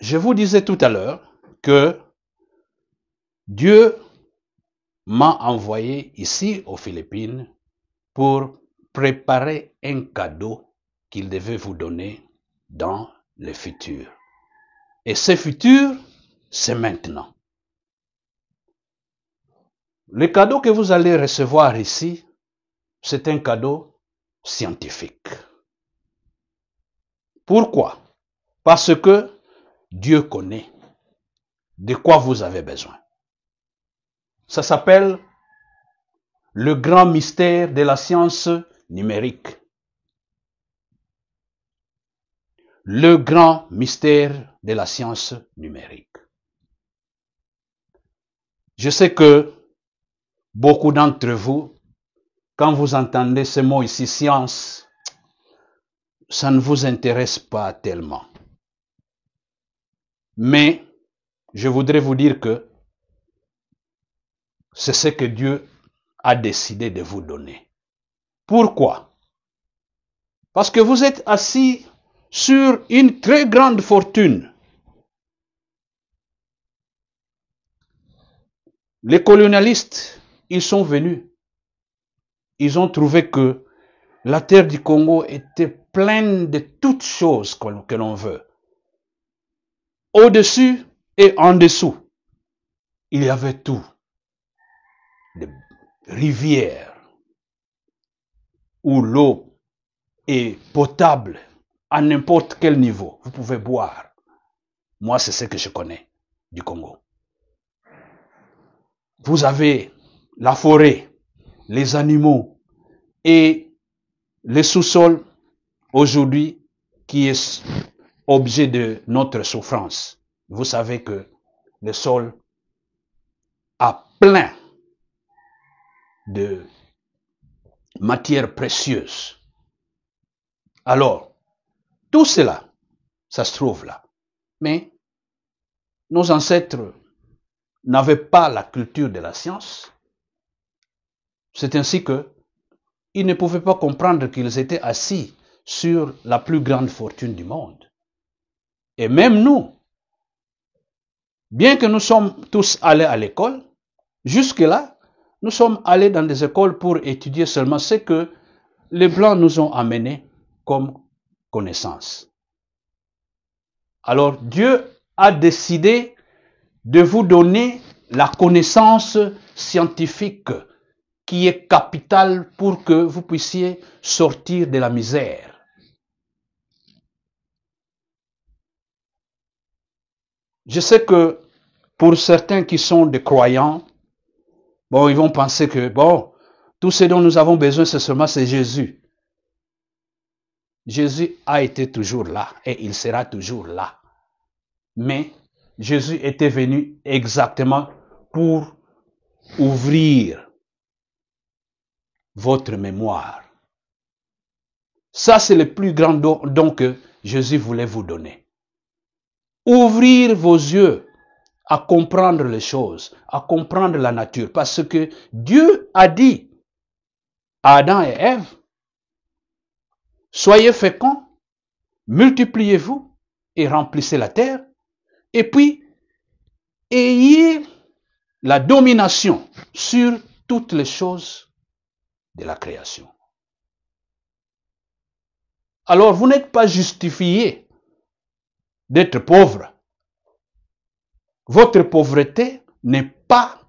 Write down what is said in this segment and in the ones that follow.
je vous disais tout à l'heure que Dieu m'a envoyé ici aux Philippines pour préparer un cadeau qu'il devait vous donner dans le futur. Et ce futur, c'est maintenant. Le cadeau que vous allez recevoir ici, c'est un cadeau scientifique. Pourquoi? Parce que Dieu connaît de quoi vous avez besoin. Ça s'appelle le grand mystère de la science numérique. Le grand mystère de la science numérique. Je sais que beaucoup d'entre vous, quand vous entendez ce mot ici, science, ça ne vous intéresse pas tellement. Mais je voudrais vous dire que c'est ce que Dieu a décidé de vous donner. Pourquoi? Parce que vous êtes assis sur une très grande fortune. Les colonialistes, ils sont venus. Ils ont trouvé que la terre du Congo était pleine de toutes choses que l'on veut. Au-dessus et en dessous, il y avait tout. Des rivières où l'eau est potable à n'importe quel niveau. Vous pouvez boire. Moi, c'est ce que je connais du Congo. Vous avez la forêt, les animaux et le sous-sol aujourd'hui qui est objet de notre souffrance. Vous savez que le sol a plein de matières précieuses. Alors, tout cela, ça se trouve là. Mais nos ancêtres n'avaient pas la culture de la science. C'est ainsi que ils ne pouvaient pas comprendre qu'ils étaient assis sur la plus grande fortune du monde. Et même nous, bien que nous sommes tous allés à l'école, jusque-là, nous sommes allés dans des écoles pour étudier seulement ce que les Blancs nous ont amené comme connaissance. Alors Dieu a décidé de vous donner la connaissance scientifique qui est capitale pour que vous puissiez sortir de la misère. Je sais que pour certains qui sont des croyants, ils vont penser que, tout ce dont nous avons besoin, c'est Jésus. Jésus a été toujours là et il sera toujours là. Mais Jésus était venu exactement pour ouvrir votre mémoire. Ça, c'est le plus grand don que Jésus voulait vous donner. Ouvrir vos yeux à comprendre les choses, à comprendre la nature. Parce que Dieu a dit à Adam et Ève, soyez féconds, multipliez-vous et remplissez la terre. Et puis, ayez la domination sur toutes les choses de la création. Alors, vous n'êtes pas justifié d'être pauvre. Votre pauvreté n'est pas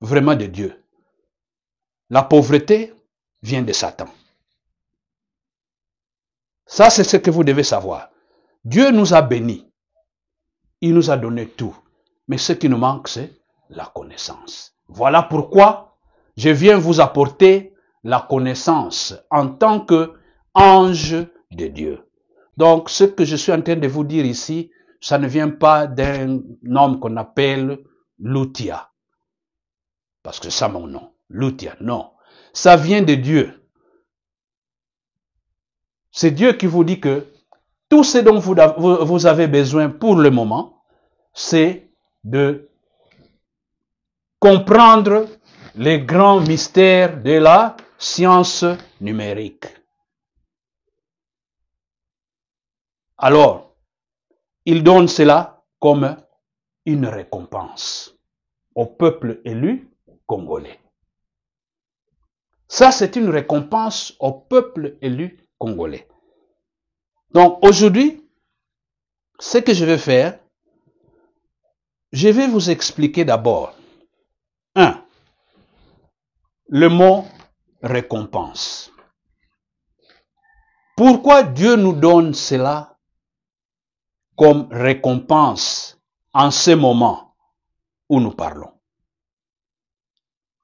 vraiment de Dieu. La pauvreté vient de Satan. Ça, c'est ce que vous devez savoir. Dieu nous a bénis. Il nous a donné tout. Mais ce qui nous manque, c'est la connaissance. Voilà pourquoi je viens vous apporter la connaissance en tant qu'ange de Dieu. Donc, ce que je suis en train de vous dire ici, ça ne vient pas d'un homme qu'on appelle Lutia. Parce que c'est ça mon nom. Lutia, non. Ça vient de Dieu. C'est Dieu qui vous dit que tout ce dont vous avez besoin pour le moment, c'est de comprendre les grands mystères de la science numérique. Alors, il donne cela comme une récompense au peuple élu congolais. Ça, c'est une récompense au peuple élu congolais. Donc aujourd'hui, ce que je vais faire, je vais vous expliquer d'abord, le mot récompense. Pourquoi Dieu nous donne cela comme récompense en ce moment où nous parlons?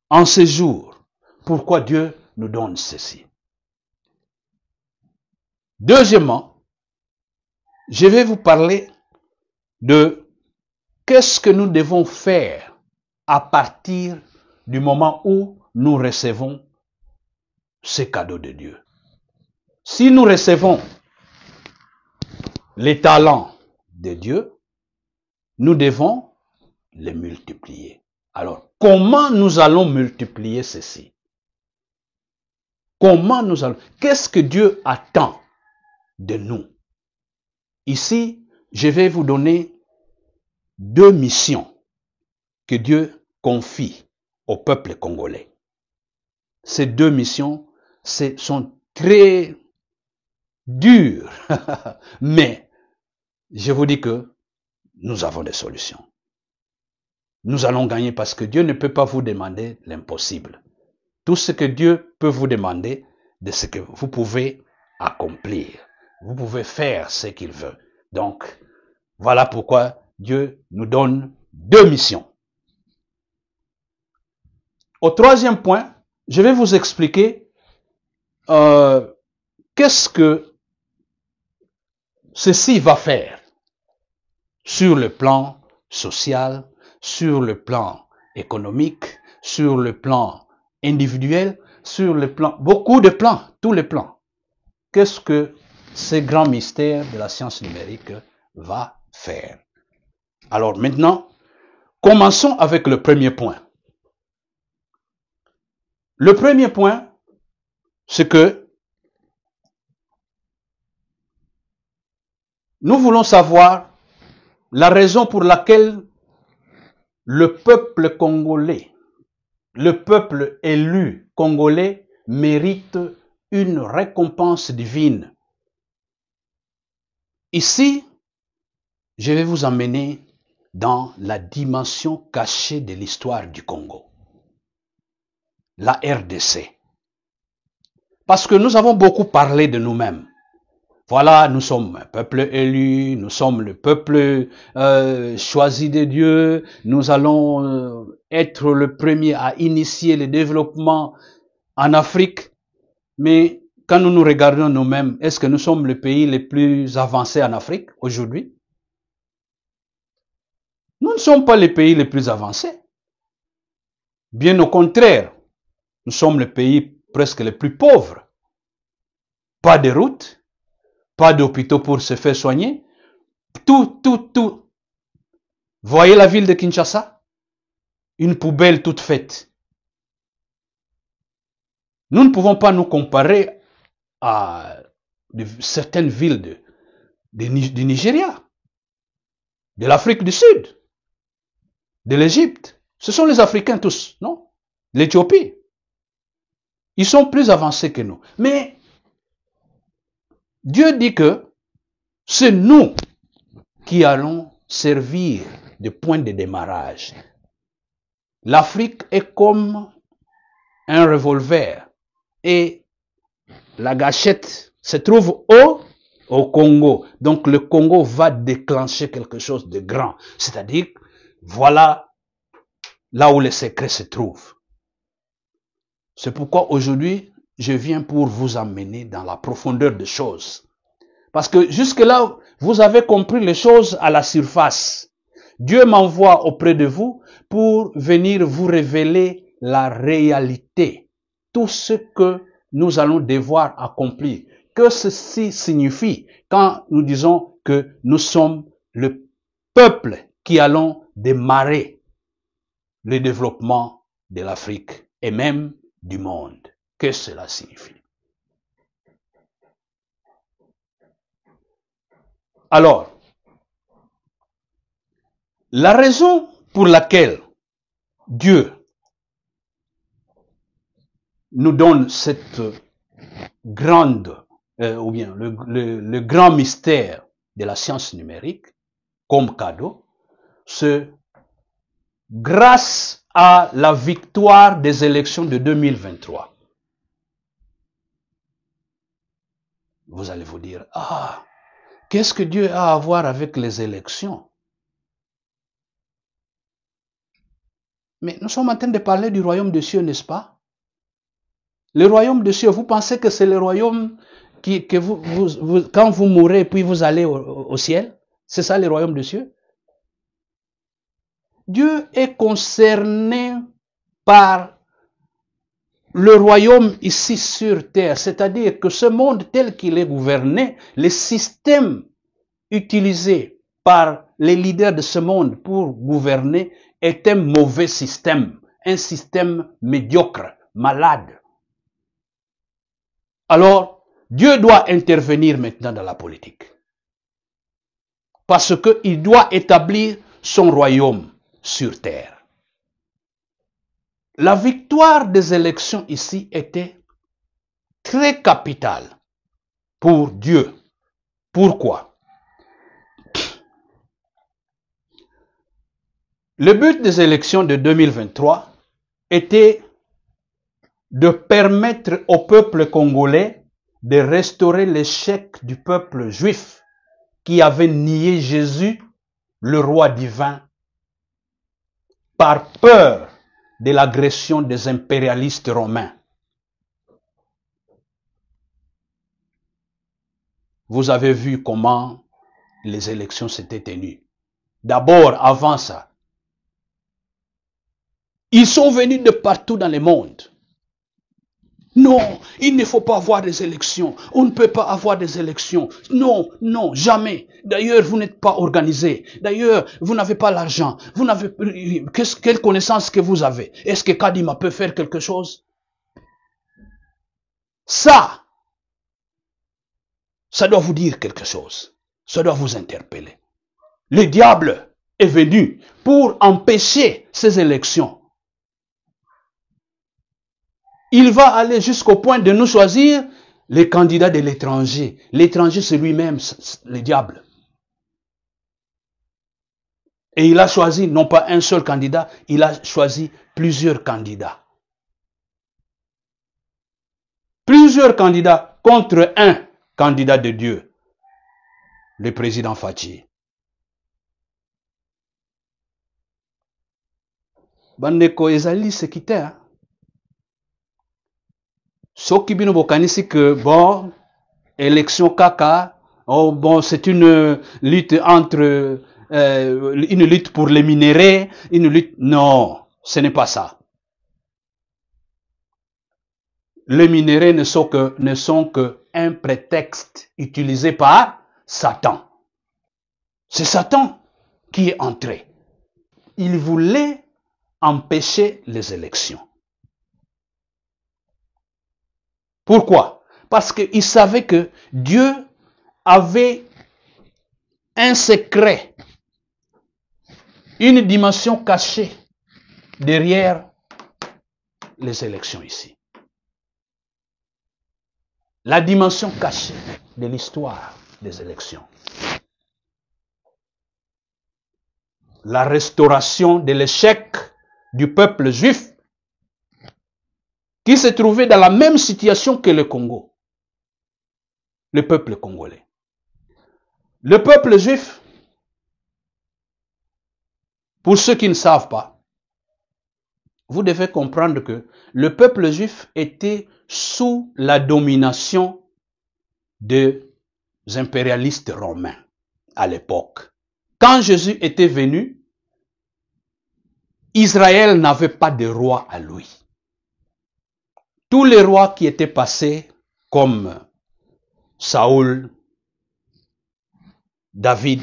En ces jours, pourquoi Dieu nous donne ceci? Deuxièmement, je vais vous parler de qu'est-ce que nous devons faire à partir du moment où nous recevons ces cadeaux de Dieu. Si nous recevons les talents de Dieu, nous devons les multiplier. Alors, comment nous allons multiplier ceci? Qu'est-ce que Dieu attend de nous? Ici, je vais vous donner 2 missions que Dieu confie au peuple congolais. Ces 2 missions sont très dures, mais je vous dis que nous avons des solutions. Nous allons gagner parce que Dieu ne peut pas vous demander l'impossible. Tout ce que Dieu peut vous demander, de ce que vous pouvez accomplir. Vous pouvez faire ce qu'il veut. Donc, voilà pourquoi Dieu nous donne 2 missions. Au 3e point, je vais vous expliquer qu'est-ce que ceci va faire sur le plan social, sur le plan économique, sur le plan individuel, sur le plan, beaucoup de plans, tous les plans. Qu'est-ce que ce grand mystère de la science numérique va faire? Alors maintenant, commençons avec le premier point. Le premier point, c'est que nous voulons savoir la raison pour laquelle le peuple congolais, le peuple élu congolais mérite une récompense divine. Ici, je vais vous emmener dans la dimension cachée de l'histoire du Congo, la RDC. Parce que nous avons beaucoup parlé de nous-mêmes. Voilà, nous sommes un peuple élu, nous sommes le peuple choisi de Dieu, nous allons être le premier à initier le développement en Afrique. Mais quand nous nous regardons nous-mêmes, est-ce que nous sommes le pays le plus avancé en Afrique aujourd'hui? Nous ne sommes pas les pays les plus avancés. Bien au contraire, nous sommes le pays presque le plus pauvre. Pas de routes, pas d'hôpitaux pour se faire soigner. Tout. Voyez la ville de Kinshasa? Une poubelle toute faite. Nous ne pouvons pas nous comparer à certaines villes du Nigeria, de l'Afrique du Sud, de l'Égypte. Ce sont les Africains tous, non? L'Éthiopie. Ils sont plus avancés que nous. Mais Dieu dit que c'est nous qui allons servir de point de démarrage. L'Afrique est comme un revolver et la gâchette se trouve au Congo. Donc le Congo va déclencher quelque chose de grand. C'est-à-dire, voilà là où le secret se trouve. C'est pourquoi aujourd'hui, je viens pour vous emmener dans la profondeur des choses. Parce que jusque-là, vous avez compris les choses à la surface. Dieu m'envoie auprès de vous pour venir vous révéler la réalité. Tout ce que nous allons devoir accomplir. Que ceci signifie quand nous disons que nous sommes le peuple qui allons démarrer le développement de l'Afrique et même du monde. Que cela signifie. Alors, La raison pour laquelle Dieu nous donne cette grande, ou bien le grand mystère de la science numérique comme cadeau, c'est grâce à la victoire des élections de 2023. Vous allez vous dire, ah, qu'est-ce que Dieu a à voir avec les élections? Mais nous sommes en train de parler du royaume des cieux, n'est-ce pas? Le royaume des cieux, vous pensez que c'est le royaume que quand vous mourrez, puis vous allez au ciel? C'est ça le royaume des cieux? Dieu est concerné par le royaume ici sur terre, c'est-à-dire que ce monde tel qu'il est gouverné, les systèmes utilisés par les leaders de ce monde pour gouverner est un mauvais système, un système médiocre, malade. Alors, Dieu doit intervenir maintenant dans la politique. Parce qu'il doit établir son royaume sur terre. La victoire des élections ici était très capitale pour Dieu. Pourquoi? Le but des élections de 2023 était de permettre au peuple congolais de restaurer l'échec du peuple juif qui avait nié Jésus, le roi divin, par peur de l'agression des impérialistes romains. Vous avez vu comment les élections s'étaient tenues. D'abord, avant ça, ils sont venus de partout dans le monde. Non, il ne faut pas avoir des élections. On ne peut pas avoir des élections. Non, non, jamais. D'ailleurs, vous n'êtes pas organisé. D'ailleurs, vous n'avez pas l'argent. Vous n'avez quelle connaissance que vous avez? Est-ce que Kadima peut faire quelque chose? Ça doit vous dire quelque chose. Ça doit vous interpeller. Le diable est venu pour empêcher ces élections. Il va aller jusqu'au point de nous choisir les candidats de l'étranger. L'étranger, c'est lui-même, le diable. Et il a choisi non pas un seul candidat, il a choisi plusieurs candidats. Plusieurs candidats contre un candidat de Dieu, le président Fachi. Bandeko ezali sekite, hein? Soki bino bokanisi que bon, élection kaka, oh bon, c'est une lutte entre, une lutte pour les minéraux, une lutte, non, ce n'est pas ça. Les minéraux ne sont que un prétexte utilisé par Satan. C'est Satan qui est entré. Il voulait empêcher les élections. Pourquoi? Parce qu'il savait que Dieu avait un secret, une dimension cachée derrière les élections ici. La dimension cachée de l'histoire des élections. La restauration de l'échec du peuple juif qui se trouvait dans la même situation que le Congo, le peuple congolais. Le peuple juif, pour ceux qui ne savent pas, vous devez comprendre que le peuple juif était sous la domination des impérialistes romains à l'époque. Quand Jésus était venu, Israël n'avait pas de roi à lui. Tous les rois qui étaient passés, comme Saül, David,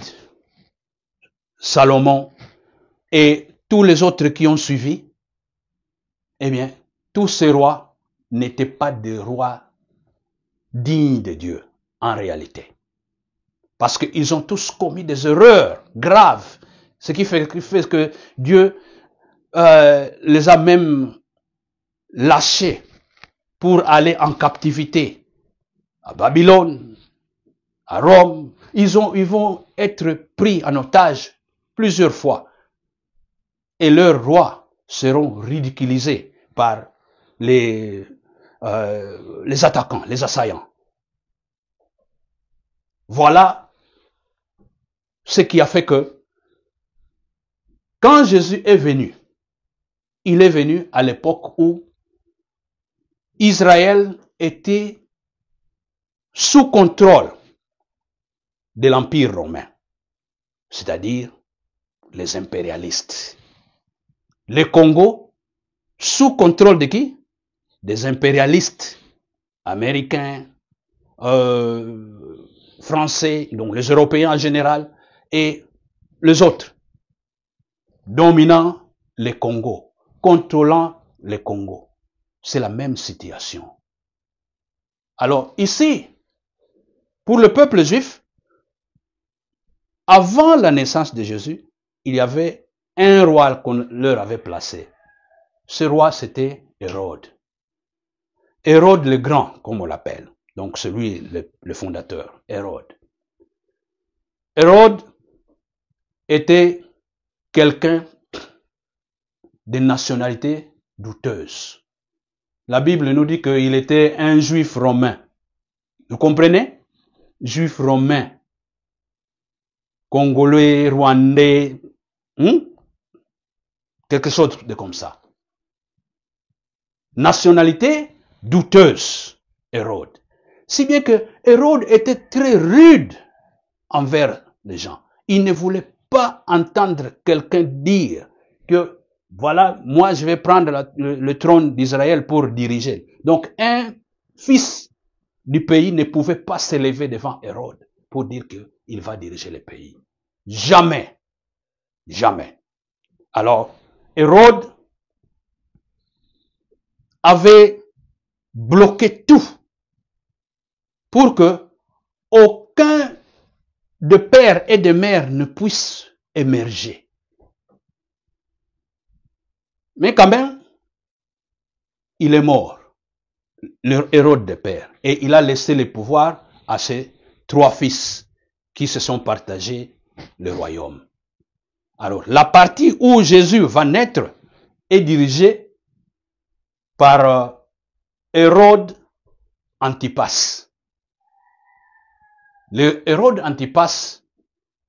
Salomon et tous les autres qui ont suivi, eh bien, tous ces rois n'étaient pas des rois dignes de Dieu, en réalité. Parce qu'ils ont tous commis des erreurs graves Ce qui fait que Dieu les a même lâchés pour aller en captivité à Babylone, à Rome. Ils vont être pris en otage plusieurs fois. Et leurs rois seront ridiculisés par les attaquants, les assaillants. Voilà ce qui a fait que quand Jésus est venu, il est venu à l'époque où Israël était sous contrôle de l'Empire romain, c'est-à-dire les impérialistes. Le Congo, sous contrôle de qui? Des impérialistes américains, français, donc les Européens en général, et les autres, dominant les Congos, contrôlant les Congos. C'est la même situation. Alors ici, pour le peuple juif, avant la naissance de Jésus, il y avait un roi qu'on leur avait placé. Ce roi, c'était Hérode. Hérode le Grand, comme on l'appelle. Donc celui, le fondateur, Hérode. Hérode était quelqu'un de nationalité douteuse. La Bible nous dit qu'il était un juif romain. Vous comprenez? Juif romain. Congolais, rwandais, quelque chose de comme ça. Nationalité douteuse, Hérode. Si bien que Hérode était très rude envers les gens. Il ne voulait pas entendre quelqu'un dire que voilà, moi je vais prendre le trône d'Israël pour diriger. Donc un fils du pays ne pouvait pas s'élever devant Hérode pour dire qu'il va diriger le pays. Jamais. Jamais. Alors, Hérode avait bloqué tout pour que aucun de père et de mère ne puisse émerger. Mais quand même, il est mort, le Hérode de père, et il a laissé le pouvoir à ses 3 fils qui se sont partagés le royaume. Alors, la partie où Jésus va naître est dirigée par Hérode Antipas. Le Hérode Antipas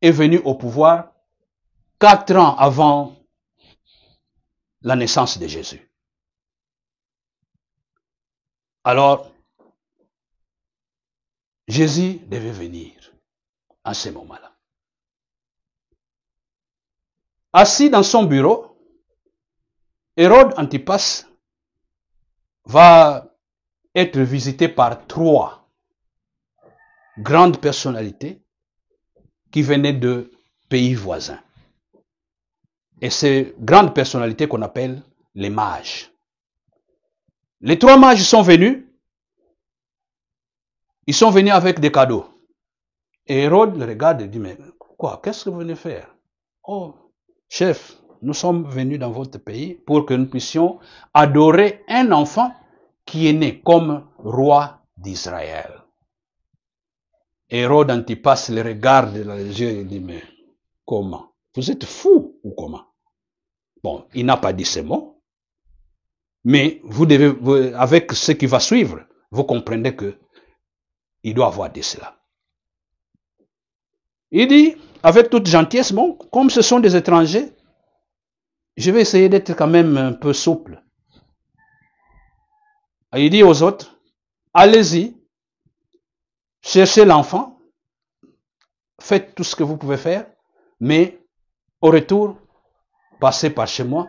est venu au pouvoir 4 ans avant la naissance de Jésus. Alors, Jésus devait venir à ce moment-là. Assis dans son bureau, Hérode Antipas va être visité par 3 grandes personnalités qui venaient de pays voisins. Et ces grandes personnalités qu'on appelle les mages. Les 3 mages sont venus. Ils sont venus avec des cadeaux. Et Hérode le regarde et dit, mais quoi, qu'est-ce que vous venez faire? Oh, chef, nous sommes venus dans votre pays pour que nous puissions adorer un enfant qui est né comme roi d'Israël. Hérode Antipas le regarde dans les yeux et dit, mais comment? Vous êtes fou ou comment? Bon, il n'a pas dit ces mots, mais avec ce qui va suivre, vous comprenez que il doit avoir dit cela. Il dit, avec toute gentillesse, bon, comme ce sont des étrangers, je vais essayer d'être quand même un peu souple. Et il dit aux autres, allez-y, cherchez l'enfant, faites tout ce que vous pouvez faire, mais au retour, passez par chez moi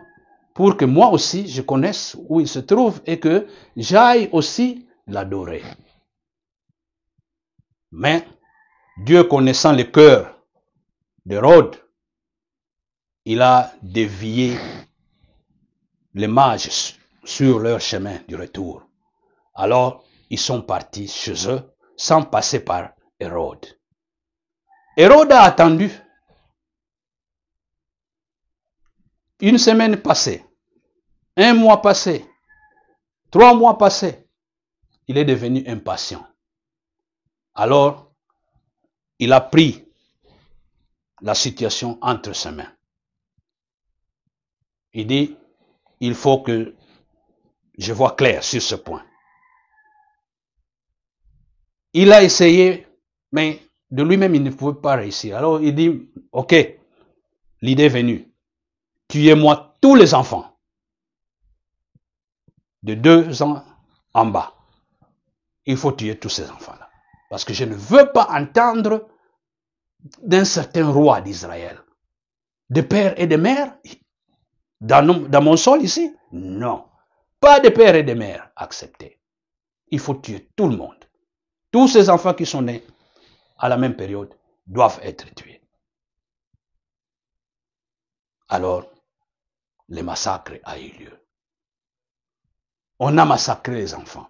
pour que moi aussi je connaisse où il se trouve et que j'aille aussi l'adorer. Mais Dieu connaissant le cœur d'Hérode, il a dévié les mages sur leur chemin du retour. Alors, ils sont partis chez eux sans passer par Hérode. Hérode a attendu Une semaine passée, un mois passé, 3 mois passés, il est devenu impatient. Alors, il a pris la situation entre ses mains. Il dit, il faut que je vois clair sur ce point. Il a essayé, mais de lui-même, il ne pouvait pas réussir. Alors, il dit, ok, l'idée est venue. Tuez-moi tous les enfants de 2 ans en bas. Il faut tuer tous ces enfants-là. Parce que je ne veux pas entendre d'un certain roi d'Israël, de père et de mère, dans mon sol ici. Non. Pas de père et de mère acceptés. Il faut tuer tout le monde. Tous ces enfants qui sont nés à la même période doivent être tués. Alors, le massacre a eu lieu. On a massacré les enfants.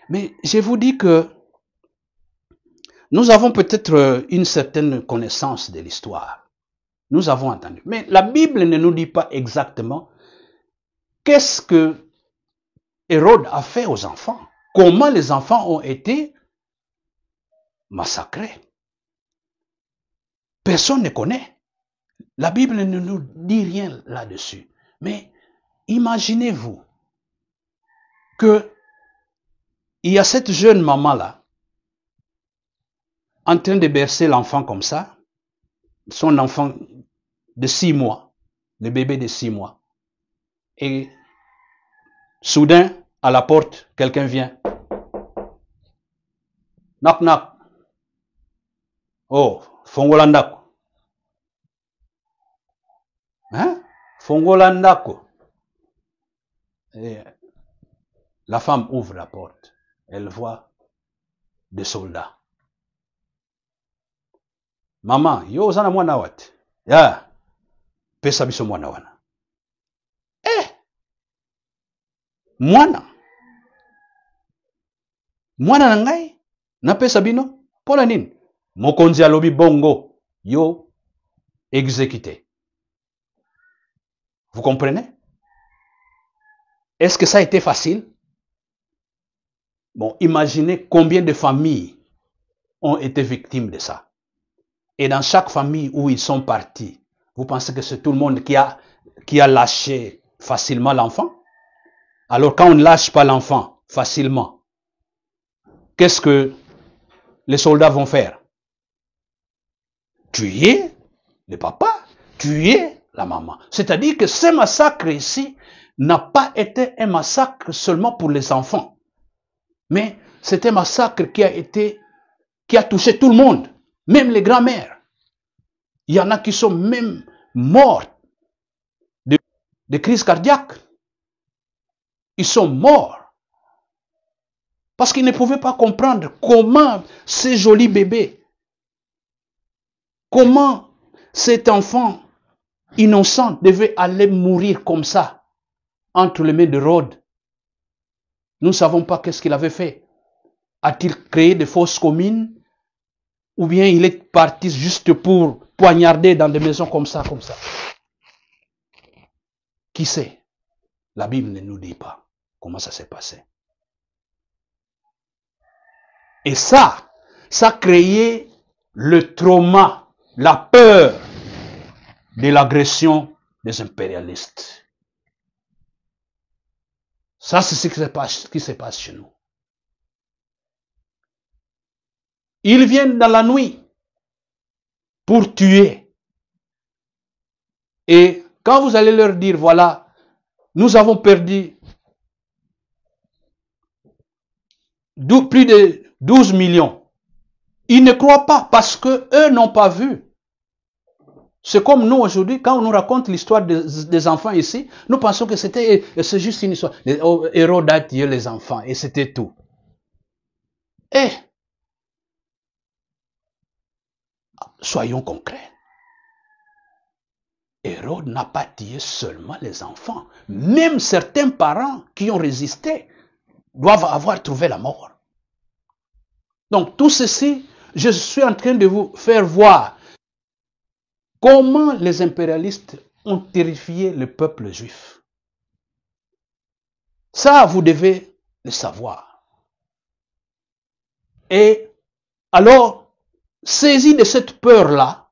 Mais je vous dis que nous avons peut-être une certaine connaissance de l'histoire. Nous avons entendu. Mais la Bible ne nous dit pas exactement qu'est-ce que Hérode a fait aux enfants. Comment les enfants ont été massacrés. Personne ne connaît. La Bible ne nous dit rien là-dessus. Mais imaginez-vous que il y a cette jeune maman-là en train de bercer l'enfant comme ça, son enfant de 6 mois, le bébé de 6 mois. Et soudain, à la porte, quelqu'un vient. Knock, knock. Oh, Fongolandako. Hein? Fongolandako. Et la femme ouvre la porte. Elle voit des soldats. Maman, yo zana mwana wat. Ya, pesa biso mwana wana. Mwana na ngai na pesa bino pola nini? Mokonzi alobi bongo yo exécuté. Vous comprenez? Est-ce que ça a été facile? Bon, imaginez combien de familles ont été victimes de ça. Et dans chaque famille où ils sont partis, vous pensez que c'est tout le monde qui a lâché facilement l'enfant? Alors quand on ne lâche pas l'enfant facilement, qu'est-ce que les soldats vont faire? Tuer le papa, tuer la maman. C'est-à-dire que ce massacre ici n'a pas été un massacre seulement pour les enfants, mais c'est un massacre qui a touché tout le monde, même les grands-mères. Il y en a qui sont même morts de crise cardiaque. Ils sont morts. Parce qu'ils ne pouvaient pas comprendre comment ces jolis bébés, comment cet enfant innocent devait aller mourir comme ça, entre les mains de Hérode. Nous ne savons pas qu'est-ce qu'il avait fait. A-t-il créé de fausses communes? Ou bien il est parti juste pour poignarder dans des maisons comme ça, comme ça? Qui sait? La Bible ne nous dit pas comment ça s'est passé. Et ça a créé le trauma, la peur de l'agression des impérialistes. Ça, c'est ce qui se passe chez nous. Ils viennent dans la nuit pour tuer. Et quand vous allez leur dire, voilà, nous avons perdu plus de 12 millions. Ils ne croient pas parce que eux n'ont pas vu. C'est comme nous aujourd'hui, quand on nous raconte l'histoire des enfants ici, nous pensons que c'est juste une histoire. Hérode a tué les enfants et c'était tout. Et soyons concrets. Hérode n'a pas tué seulement les enfants. Même certains parents qui ont résisté doivent avoir trouvé la mort. Donc tout ceci, je suis en train de vous faire voir comment les impérialistes ont terrifié le peuple juif. Ça, vous devez le savoir. Et alors, saisi de cette peur-là,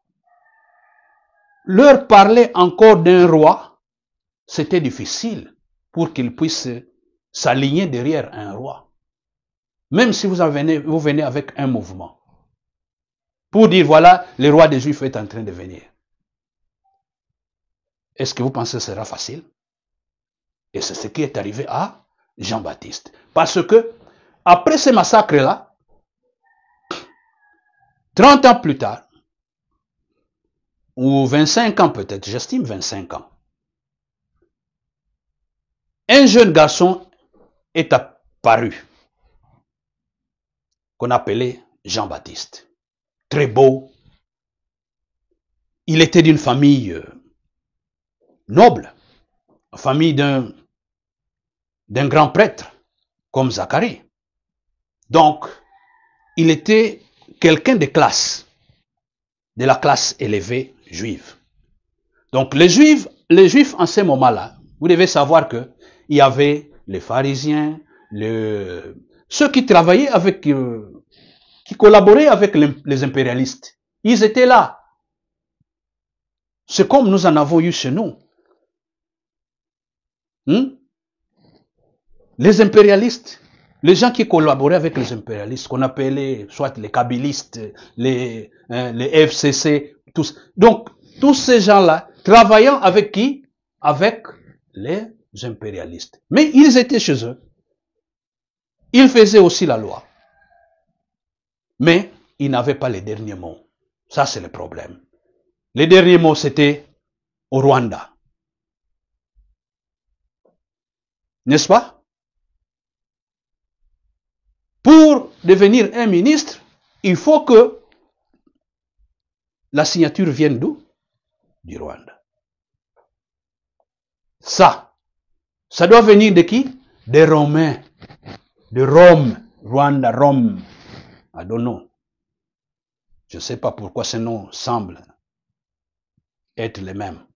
leur parler encore d'un roi, c'était difficile pour qu'ils puissent s'aligner derrière un roi. Même si vous venez avec un mouvement. Pour dire, voilà, le roi des Juifs est en train de venir. Est-ce que vous pensez que ce sera facile? Et c'est ce qui est arrivé à Jean-Baptiste. Parce que, après ce massacre-là, 30 ans plus tard, ou 25 ans peut-être, j'estime 25 ans, un jeune garçon est apparu, qu'on appelait Jean-Baptiste. Très beau. Il était d'une famille noble, famille d'un grand prêtre, comme Zacharie. Donc, il était quelqu'un de classe, de la classe élevée juive. Donc, les juifs en ce moment-là, vous devez savoir que il y avait les pharisiens, ceux qui travaillaient avec, qui collaboraient avec les impérialistes. Ils étaient là. C'est comme nous en avons eu chez nous. Les impérialistes, les gens qui collaboraient avec les impérialistes, qu'on appelait soit les kabylistes, les FCC, tous. Donc, tous ces gens-là, travaillant avec qui? Avec les impérialistes. Mais ils étaient chez eux. Ils faisaient aussi la loi. Mais ils n'avaient pas les derniers mots. Ça, c'est le problème. Les derniers mots, c'était au Rwanda. N'est-ce pas? Pour devenir un ministre, il faut que la signature vienne d'où? Du Rwanda. Ça doit venir de qui? Des Romains. De Rome. Rwanda, Rome. I don't know. Je ne sais pas pourquoi ces noms semblent être les mêmes.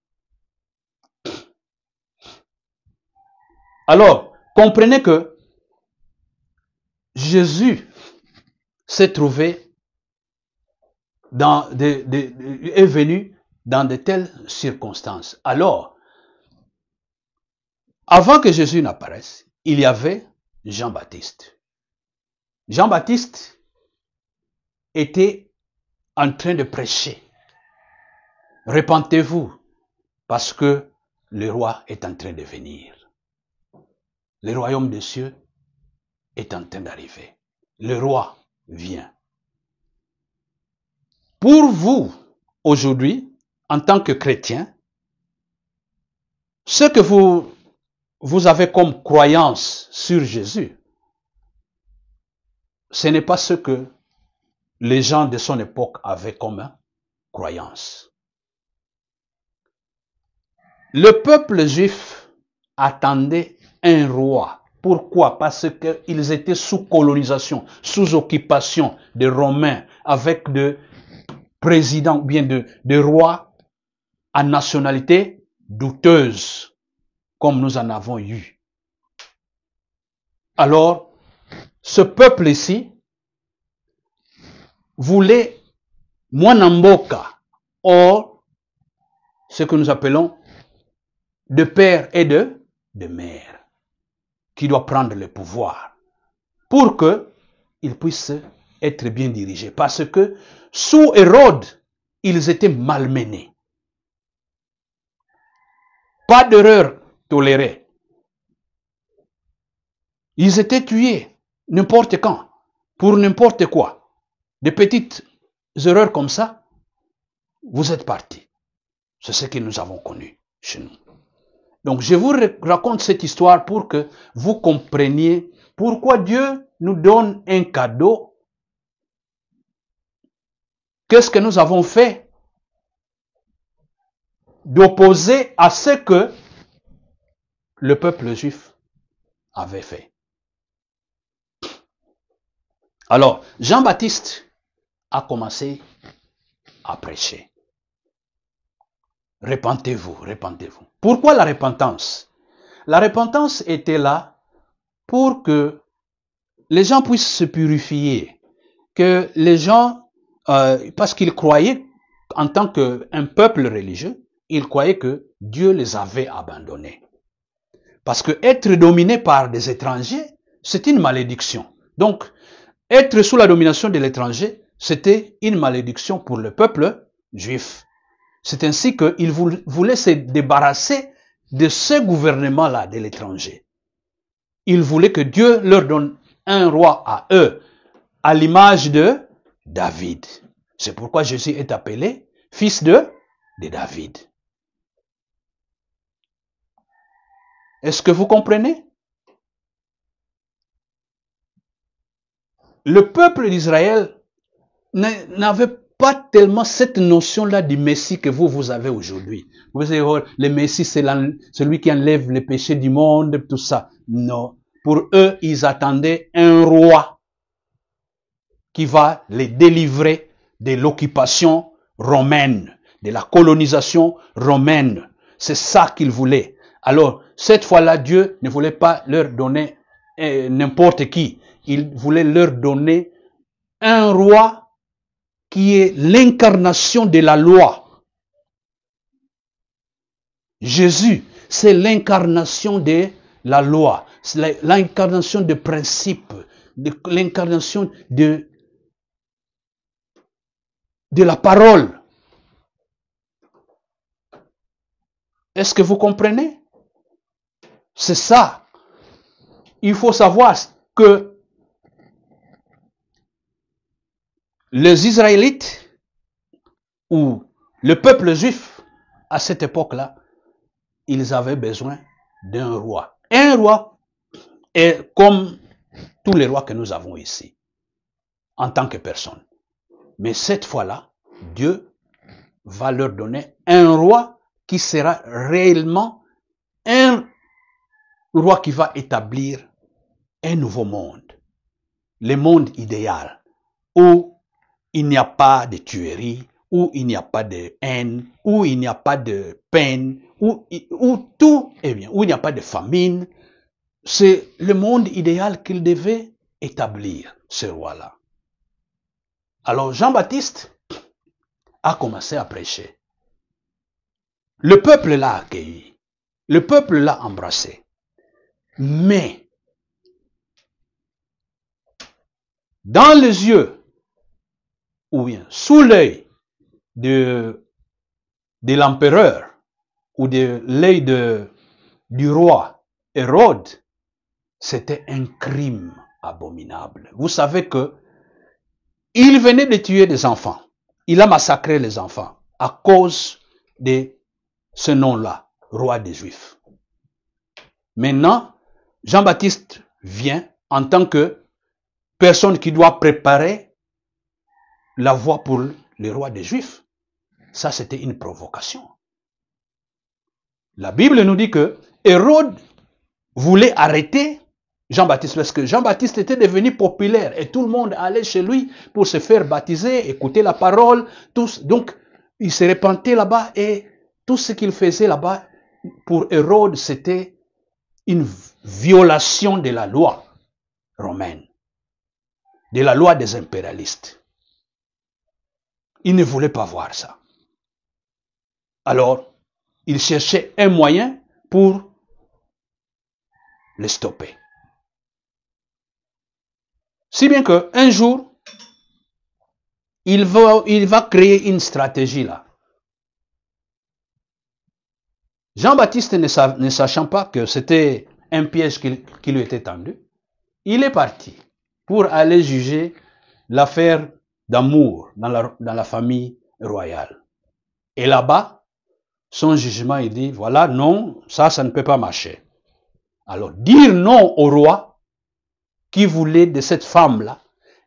Alors, comprenez que Jésus s'est trouvé est venu dans de telles circonstances. Alors, avant que Jésus n'apparaisse, il y avait Jean-Baptiste. Jean-Baptiste était en train de prêcher. Repentez-vous, parce que le roi est en train de venir. Le royaume des cieux est en train d'arriver. Le roi vient. Pour vous, aujourd'hui, en tant que chrétien, ce que vous avez comme croyance sur Jésus, ce n'est pas ce que les gens de son époque avaient comme croyance. Le peuple juif attendait un roi. Pourquoi? Parce qu'ils étaient sous colonisation, sous occupation des Romains, avec de présidents, bien de rois à nationalité douteuse, comme nous en avons eu. Alors, ce peuple ici voulait Mwanamboka, or, ce que nous appelons de père et de mère, qui doit prendre le pouvoir pour que il puisse être bien dirigé. Parce que sous Hérode, ils étaient malmenés. Pas d'erreur tolérée. Ils étaient tués n'importe quand, pour n'importe quoi. Des petites erreurs comme ça, vous êtes partis. C'est ce que nous avons connu chez nous. Donc je vous raconte cette histoire pour que vous compreniez pourquoi Dieu nous donne un cadeau. Qu'est-ce que nous avons fait d'opposer à ce que le peuple juif avait fait. Alors, Jean-Baptiste a commencé à prêcher. Repentez-vous, repentez-vous. Pourquoi la repentance? La repentance était là pour que les gens puissent se purifier, que les gens, parce qu'ils croyaient, en tant qu'un peuple religieux, ils croyaient que Dieu les avait abandonnés. Parce que être dominé par des étrangers, c'est une malédiction. Donc, être sous la domination de l'étranger, c'était une malédiction pour le peuple juif. C'est ainsi qu'ils voulaient se débarrasser de ce gouvernement-là de l'étranger. Ils voulaient que Dieu leur donne un roi à eux, à l'image de David. C'est pourquoi Jésus est appelé fils de David. Est-ce que vous comprenez? Le peuple d'Israël n'avait pas tellement cette notion-là du Messie que vous avez aujourd'hui. Vous savez, oh, le Messie, c'est celui qui enlève les péchés du monde, tout ça. Non. Pour eux, ils attendaient un roi qui va les délivrer de l'occupation romaine, de la colonisation romaine. C'est ça qu'ils voulaient. Alors, cette fois-là, Dieu ne voulait pas leur donner n'importe qui. Il voulait leur donner un roi qui est l'incarnation de la loi. Jésus, c'est l'incarnation de la loi. C'est l'incarnation de principes, l'incarnation de la parole. Est-ce que vous comprenez? C'est ça. Il faut savoir que les Israélites ou le peuple juif à cette époque-là, ils avaient besoin d'un roi. Un roi est comme tous les rois que nous avons ici, en tant que personne. Mais cette fois-là, Dieu va leur donner un roi qui sera réellement un roi qui va établir un nouveau monde. Le monde idéal, où il n'y a pas de tuerie, où il n'y a pas de haine, où il n'y a pas de peine, où tout est bien, où il n'y a pas de famine. C'est le monde idéal qu'il devait établir, ce roi-là. Alors Jean-Baptiste a commencé à prêcher. Le peuple l'a accueilli. Le peuple l'a embrassé. Mais, dans les yeux, ou bien sous l'œil de l'empereur, ou de l'œil du roi Hérode, c'était un crime abominable. Vous savez que il venait de tuer des enfants. Il a massacré les enfants à cause de ce nom-là, roi des Juifs. Maintenant, Jean-Baptiste vient en tant que personne qui doit préparer la voie pour le roi des Juifs. Ça, c'était une provocation. La Bible nous dit que Hérode voulait arrêter Jean-Baptiste parce que Jean-Baptiste était devenu populaire et tout le monde allait chez lui pour se faire baptiser, écouter la parole. Donc, il se répandait là-bas et tout ce qu'il faisait là-bas, pour Hérode, c'était une violation de la loi romaine, de la loi des impérialistes. Il ne voulait pas voir ça. Alors, il cherchait un moyen pour le stopper. Si bien qu'un jour, il va créer une stratégie là. Jean-Baptiste, ne sachant pas que c'était un piège qui lui était tendu, il est parti pour aller juger l'affaire d'amour dans la famille royale. Et là-bas, son jugement, il dit, voilà, non, ça ne peut pas marcher. Alors, dire non au roi qui voulait de cette femme-là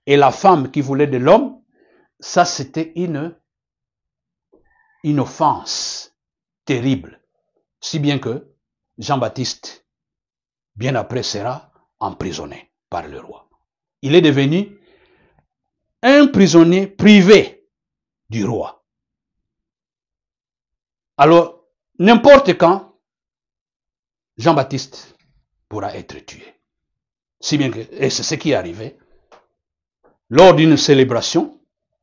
et la femme qui voulait de l'homme, ça c'était une offense terrible. Si bien que Jean-Baptiste, bien après, sera emprisonné par le roi. Il est devenu un prisonnier privé du roi. Alors, n'importe quand, Jean-Baptiste pourra être tué. Si bien que, et c'est ce qui est arrivé, lors d'une célébration,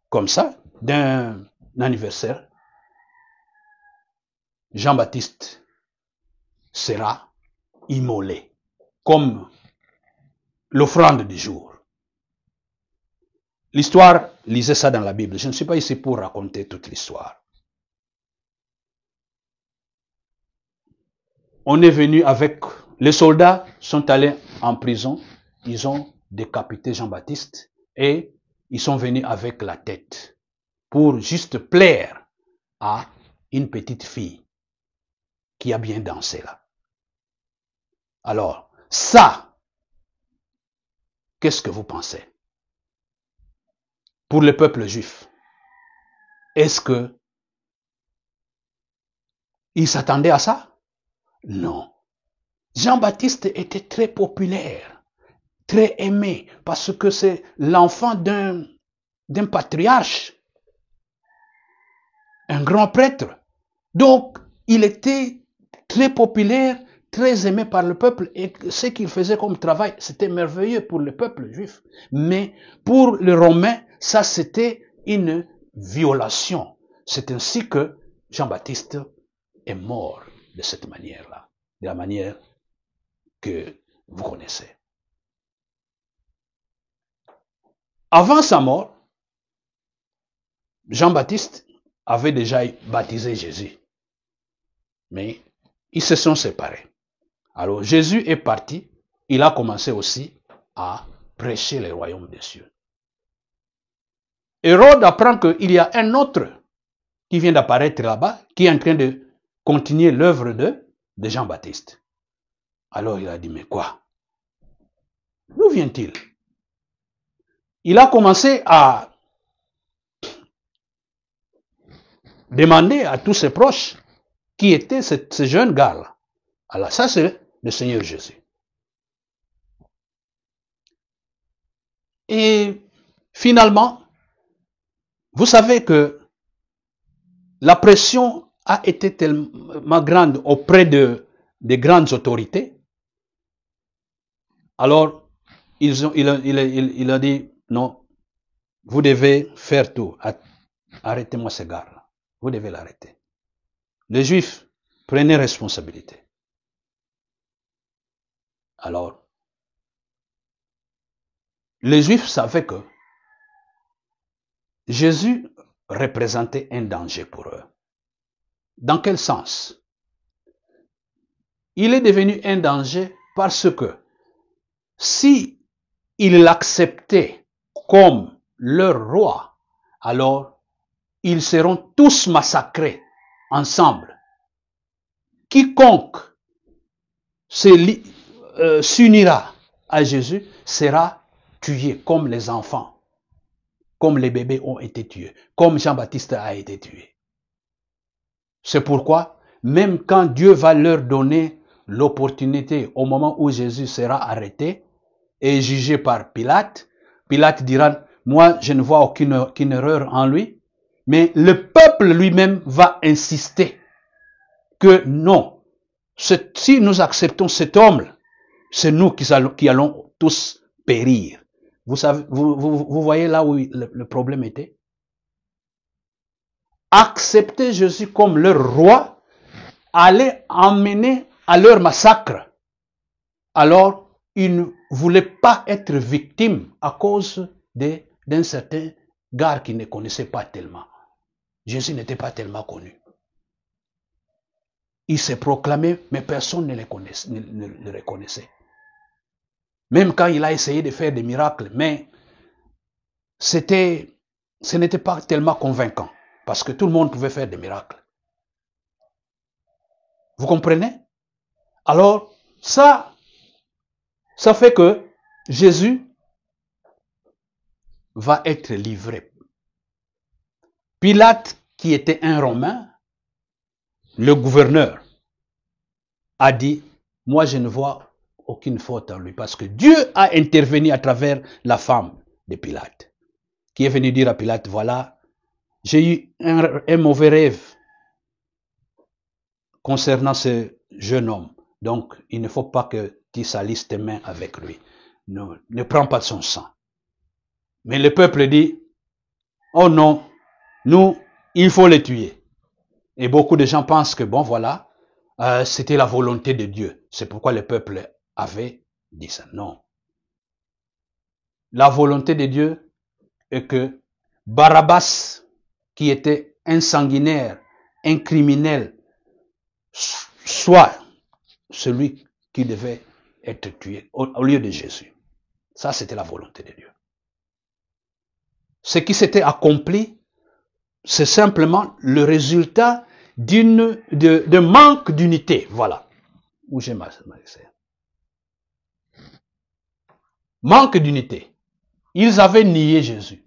comme ça, d'un anniversaire, Jean-Baptiste sera immolé, comme l'offrande du jour. L'histoire, lisez ça dans la Bible. Je ne suis pas ici pour raconter toute l'histoire. On est venu avec... Les soldats sont allés en prison. Ils ont décapité Jean-Baptiste et ils sont venus avec la tête pour juste plaire à une petite fille qui a bien dansé là. Alors, ça, qu'est-ce que vous pensez? Pour le peuple juif, est-ce que ils s'attendaient à ça? Non. Jean-Baptiste était très populaire, très aimé, parce que c'est l'enfant d'un patriarche, un grand prêtre. Donc, il était très populaire, très aimé par le peuple, et ce qu'il faisait comme travail, c'était merveilleux pour le peuple juif. Mais pour les Romains, ça c'était une violation. C'est ainsi que Jean-Baptiste est mort de cette manière-là, de la manière que vous connaissez. Avant sa mort, Jean-Baptiste avait déjà baptisé Jésus. Mais ils se sont séparés. Alors Jésus est parti, il a commencé aussi à prêcher le royaume des cieux. Hérode apprend qu'il y a un autre qui vient d'apparaître là-bas, qui est en train de continuer l'œuvre de Jean-Baptiste. Alors il a dit, mais quoi? D'où vient-il? Il a commencé à demander à tous ses proches qui était ce jeune gars-là. Alors ça, c'est le Seigneur Jésus. Et finalement, vous savez que la pression a été tellement grande auprès des grandes autorités. Alors, il a dit, non, vous devez faire tout. Arrêtez-moi ce gars-là. Vous devez l'arrêter. Les Juifs, prenez responsabilité. Alors, les Juifs savaient que Jésus représentait un danger pour eux. Dans quel sens? Il est devenu un danger parce que si ils l'acceptaient comme leur roi, alors ils seront tous massacrés ensemble. Quiconque s'unira à Jésus sera tué comme les enfants, comme les bébés ont été tués, comme Jean-Baptiste a été tué. C'est pourquoi, même quand Dieu va leur donner l'opportunité au moment où Jésus sera arrêté et jugé par Pilate, Pilate dira, moi je ne vois aucune erreur en lui, mais le peuple lui-même va insister que non, si nous acceptons cet homme, c'est nous qui allons tous périr. Vous savez, vous voyez là où le problème était? Accepter Jésus comme leur roi allait emmener à leur massacre. Alors, ils ne voulaient pas être victimes à cause d'un certain gars qu'ils ne connaissaient pas tellement. Jésus n'était pas tellement connu. Il s'est proclamé, mais personne ne le reconnaissait. Même quand il a essayé de faire des miracles, mais ce n'était pas tellement convaincant, parce que tout le monde pouvait faire des miracles. Vous comprenez? Alors, ça fait que Jésus va être livré. Pilate, qui était un Romain, le gouverneur, a dit, moi je ne vois aucune faute en lui, parce que Dieu a intervenu à travers la femme de Pilate, qui est venue dire à Pilate, voilà, j'ai eu un mauvais rêve. concernant ce jeune homme. Donc, il ne faut pas que tu salisses tes mains avec lui. Ne prends pas de son sang. Mais le peuple dit, oh non, nous, il faut les tuer. Et beaucoup de gens pensent que, bon, voilà, c'était la volonté de Dieu. C'est pourquoi le peuple avait dit ça. Non. La volonté de Dieu est que Barabbas, qui était un sanguinaire, un criminel, soit celui qui devait être tué au lieu de Jésus. Ça, c'était la volonté de Dieu. Ce qui s'était accompli, c'est simplement le résultat de manque d'unité. Voilà. Où j'ai mal. Manque d'unité. Ils avaient nié Jésus.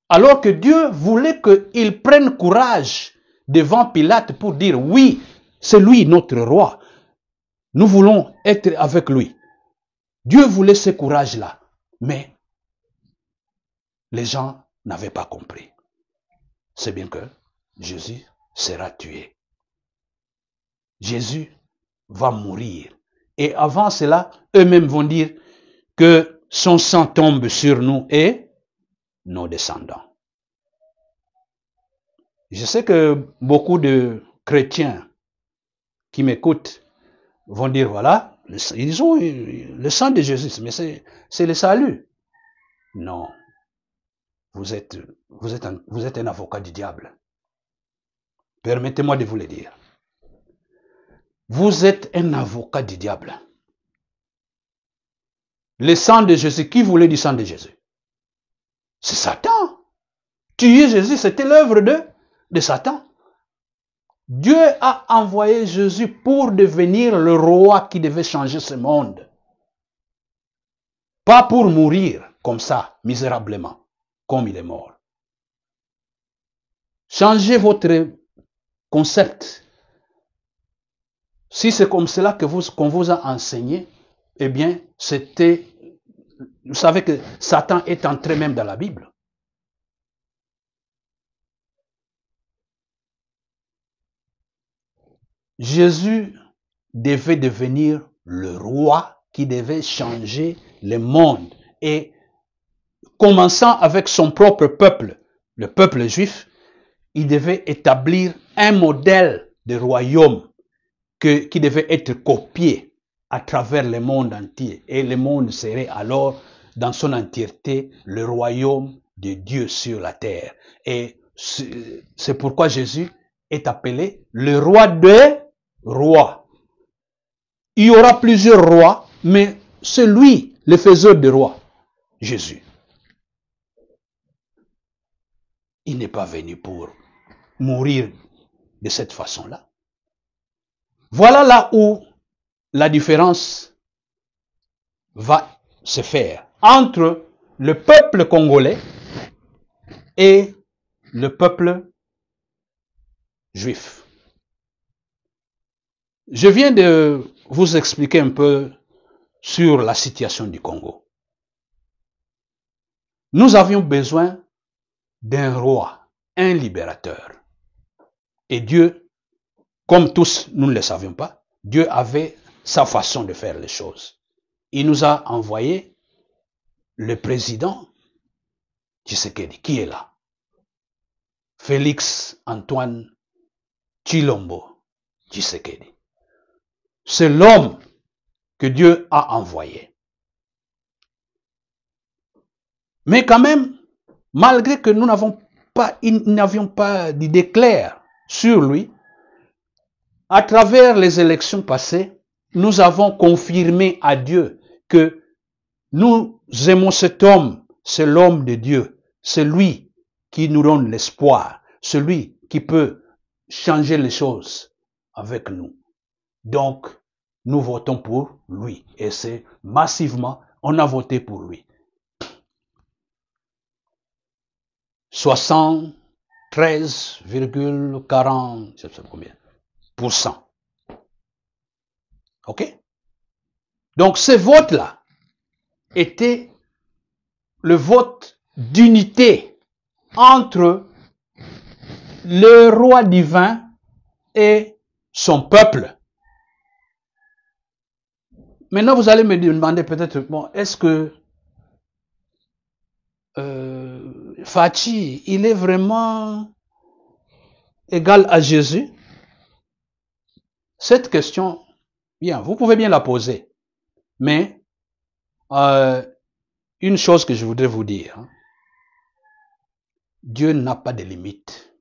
Alors que Dieu voulait qu'ils prennent courage devant Pilate pour dire oui, c'est lui notre roi. Nous voulons être avec lui. Dieu voulait ce courage-là. Mais les gens n'avaient pas compris. C'est bien que Jésus sera tué. Jésus va mourir. Et avant cela, eux-mêmes vont dire que son sang tombe sur nous et nos descendants. Je sais que beaucoup de chrétiens qui m'écoutent vont dire, voilà, ils ont le sang de Jésus, mais c'est le salut. Non. Vous êtes un avocat du diable. Permettez-moi de vous le dire. Vous êtes un avocat du diable. Le sang de Jésus, qui voulait du sang de Jésus? C'est Satan. Tuer Jésus, c'était l'œuvre de Satan. Dieu a envoyé Jésus pour devenir le roi qui devait changer ce monde. Pas pour mourir comme ça, misérablement, comme il est mort. Changez votre concept. Si c'est comme cela qu'on vous a enseigné, eh bien, vous savez que Satan est entré même dans la Bible. Jésus devait devenir le roi qui devait changer le monde. Et commençant avec son propre peuple, le peuple juif, il devait établir un modèle de royaume qui devait être copié à travers le monde entier. Et le monde serait alors, dans son entièreté, le royaume de Dieu sur la terre. Et c'est pourquoi Jésus est appelé le roi des rois. Il y aura plusieurs rois, mais c'est lui, le faiseur de rois, Jésus. Il n'est pas venu pour mourir de cette façon-là. Voilà là où la différence va se faire entre le peuple congolais et le peuple juif. Je viens de vous expliquer un peu sur la situation du Congo. Nous avions besoin d'un roi, un libérateur. Et Dieu, comme tous nous ne le savions pas, Dieu avait sa façon de faire les choses. Il nous a envoyé le président Tshisekedi, qui est là. Félix Antoine Tshilombo Tshisekedi. C'est l'homme que Dieu a envoyé. Mais quand même, malgré que nous n'avions pas d'idée claire sur lui, à travers les élections passées, nous avons confirmé à Dieu que nous aimons cet homme, c'est l'homme de Dieu, c'est lui qui nous donne l'espoir, celui qui peut changer les choses avec nous. Donc, nous votons pour lui. Et c'est massivement, on a voté pour lui. 73,40, je ne sais pas combien, %. OK? Donc, ce vote-là était le vote d'unité entre le roi divin et son peuple. Maintenant, vous allez me demander peut-être, bon, est-ce que Fachi, il est vraiment égal à Jésus? Cette question, bien, vous pouvez bien la poser. Mais, une chose que je voudrais vous dire, hein, Dieu n'a pas de limites.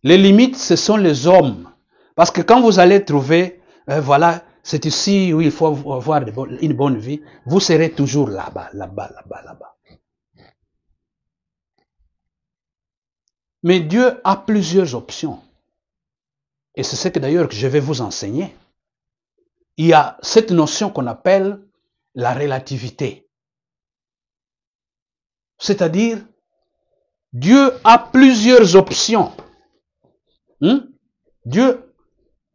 Les limites, ce sont les hommes. Parce que quand vous allez trouver, voilà, c'est ici où il faut avoir une bonne vie, vous serez toujours là-bas, là-bas, là-bas, là-bas. Mais Dieu a plusieurs options. Et c'est ce que d'ailleurs que je vais vous enseigner. Il y a cette notion qu'on appelle la relativité. C'est-à-dire, Dieu a plusieurs options. Dieu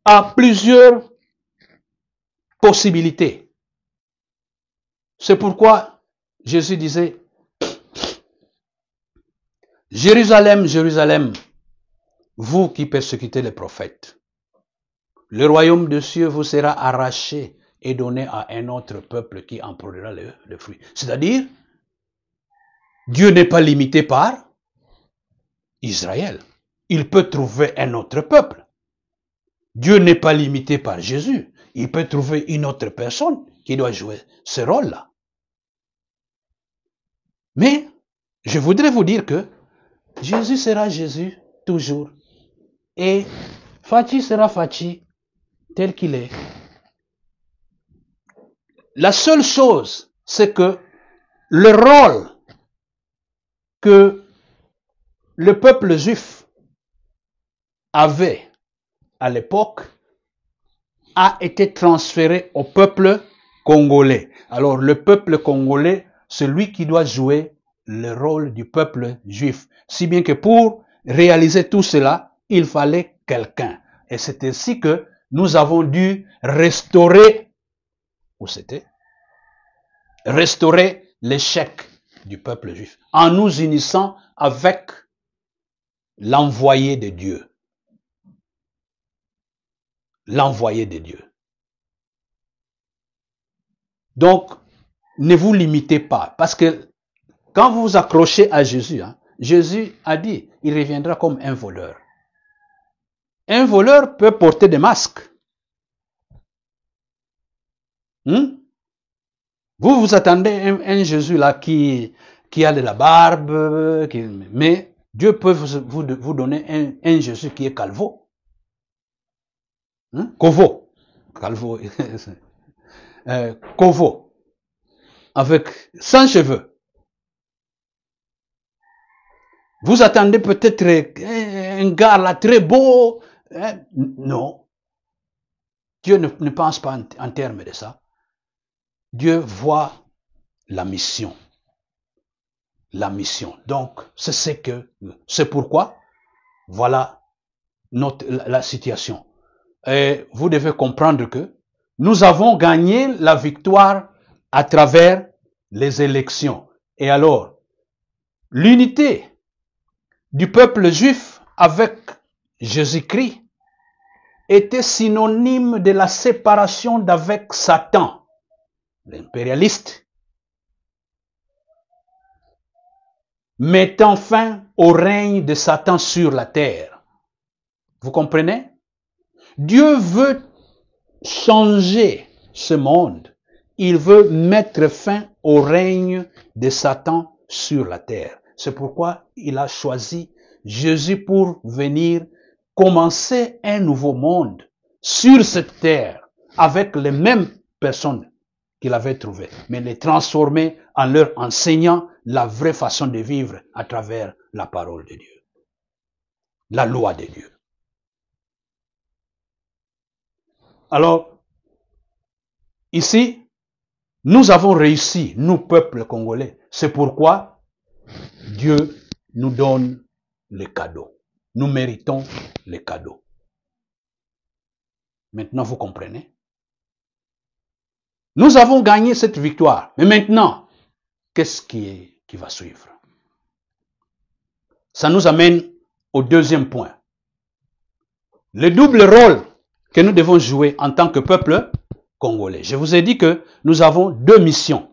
a plusieurs possibilités. C'est pourquoi Jésus disait, Jérusalem, Jérusalem, vous qui persécutez les prophètes, le royaume de cieux vous sera arraché et donné à un autre peuple qui en produira le fruit. C'est-à-dire, Dieu n'est pas limité par Israël. Il peut trouver un autre peuple. Dieu n'est pas limité par Jésus. Il peut trouver une autre personne qui doit jouer ce rôle-là. Mais, je voudrais vous dire que Jésus sera Jésus toujours. Et Fachi sera Fachi tel qu'il est. La seule chose, c'est que le rôle que le peuple juif avait à l'époque a été transféré au peuple congolais. Alors le peuple congolais, c'est lui qui doit jouer le rôle du peuple juif. Si bien que pour réaliser tout cela, il fallait quelqu'un. Et c'est ainsi que nous avons dû restaurer, où c'était? Restaurer l'échec du peuple juif en nous unissant avec l'envoyé de Dieu. L'envoyé de Dieu. Donc, ne vous limitez pas. Parce que quand vous vous accrochez à Jésus, Jésus a dit, il reviendra comme un voleur. Un voleur peut porter des masques. Vous vous attendez un Jésus là qui a de la barbe, mais Dieu peut vous donner un Jésus qui est calvo. Covo. Calvo. Covo. Avec 100 cheveux. Vous attendez peut-être un gars là très beau. Non. Dieu ne pense pas en termes de ça. Dieu voit la mission. La mission. Donc, c'est pourquoi, voilà la situation. Et vous devez comprendre que nous avons gagné la victoire à travers les élections. Et alors, l'unité du peuple juif avec Jésus-Christ était synonyme de la séparation d'avec Satan, l'impérialiste, mettant fin au règne de Satan sur la terre. Vous comprenez? Dieu veut changer ce monde. Il veut mettre fin au règne de Satan sur la terre. C'est pourquoi il a choisi Jésus pour venir commencer un nouveau monde sur cette terre avec les mêmes personnes qu'il avait trouvées, mais les transformer en leur enseignant la vraie façon de vivre à travers la parole de Dieu, la loi de Dieu. Alors, ici, nous avons réussi, nous, peuple congolais. C'est pourquoi Dieu nous donne les cadeaux. Nous méritons les cadeaux. Maintenant, vous comprenez? Nous avons gagné cette victoire. Mais maintenant, qu'est-ce qui va suivre? Ça nous amène au deuxième point. le double rôle que nous devons jouer en tant que peuple congolais. Je vous ai dit que nous avons deux missions.